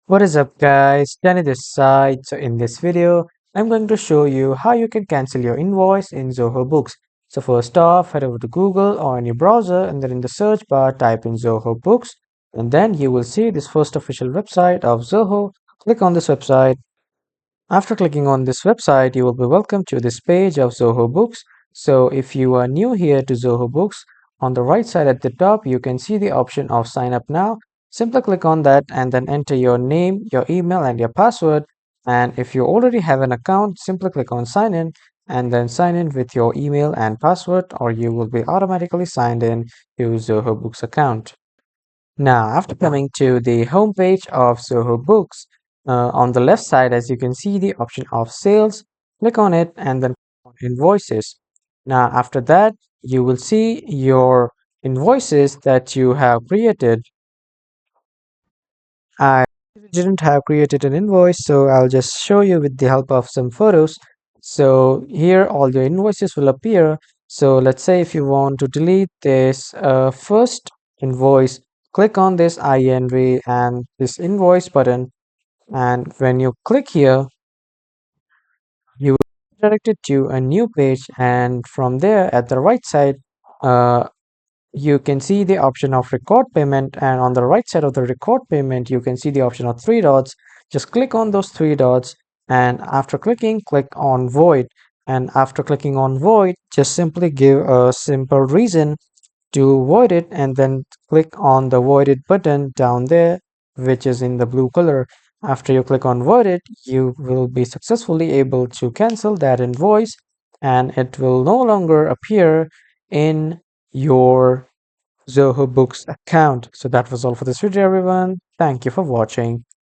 What is up guys, Danny this side. So in this video, I'm going to show you how you can cancel your invoice in Zoho Books. So first off, head over to Google or any browser and then in the search bar type in Zoho Books and then you will see this first official website of Zoho. Click on this website. After clicking on this website, you will be welcomed to this page of Zoho Books. So if you are new here to Zoho Books, on the right side at the top, you can see the option of sign up now. Simply click on that and then enter your name, your email and your password. And if you already have an account, simply click on sign in and then sign in with your email and password or you will be automatically signed in to Zoho Books account. Now, after coming to the home page of Zoho Books, on the left side, as you can see the option of sales, click on it and then on invoices. Now, after that, you will see your invoices that you have created. I didn't have created an invoice, so I'll just show you with the help of some photos. So here all your invoices will appear. So let's say if you want to delete this first invoice, click on this INV and this invoice button. And when you click here, you will be directed to a new page. And from there at the right side, uh, you can see the option of record payment, and on the right side of the record payment you can see the option of three dots. Just click on those three dots and after clicking, click on void, and after clicking on void, just simply give a simple reason to void it and then click on the voided button down there, which is in the blue color. After you click on void it, you will be successfully able to cancel that invoice and it will no longer appear in your Zoho Books account. So that was all for this video, everyone. Thank you for watching.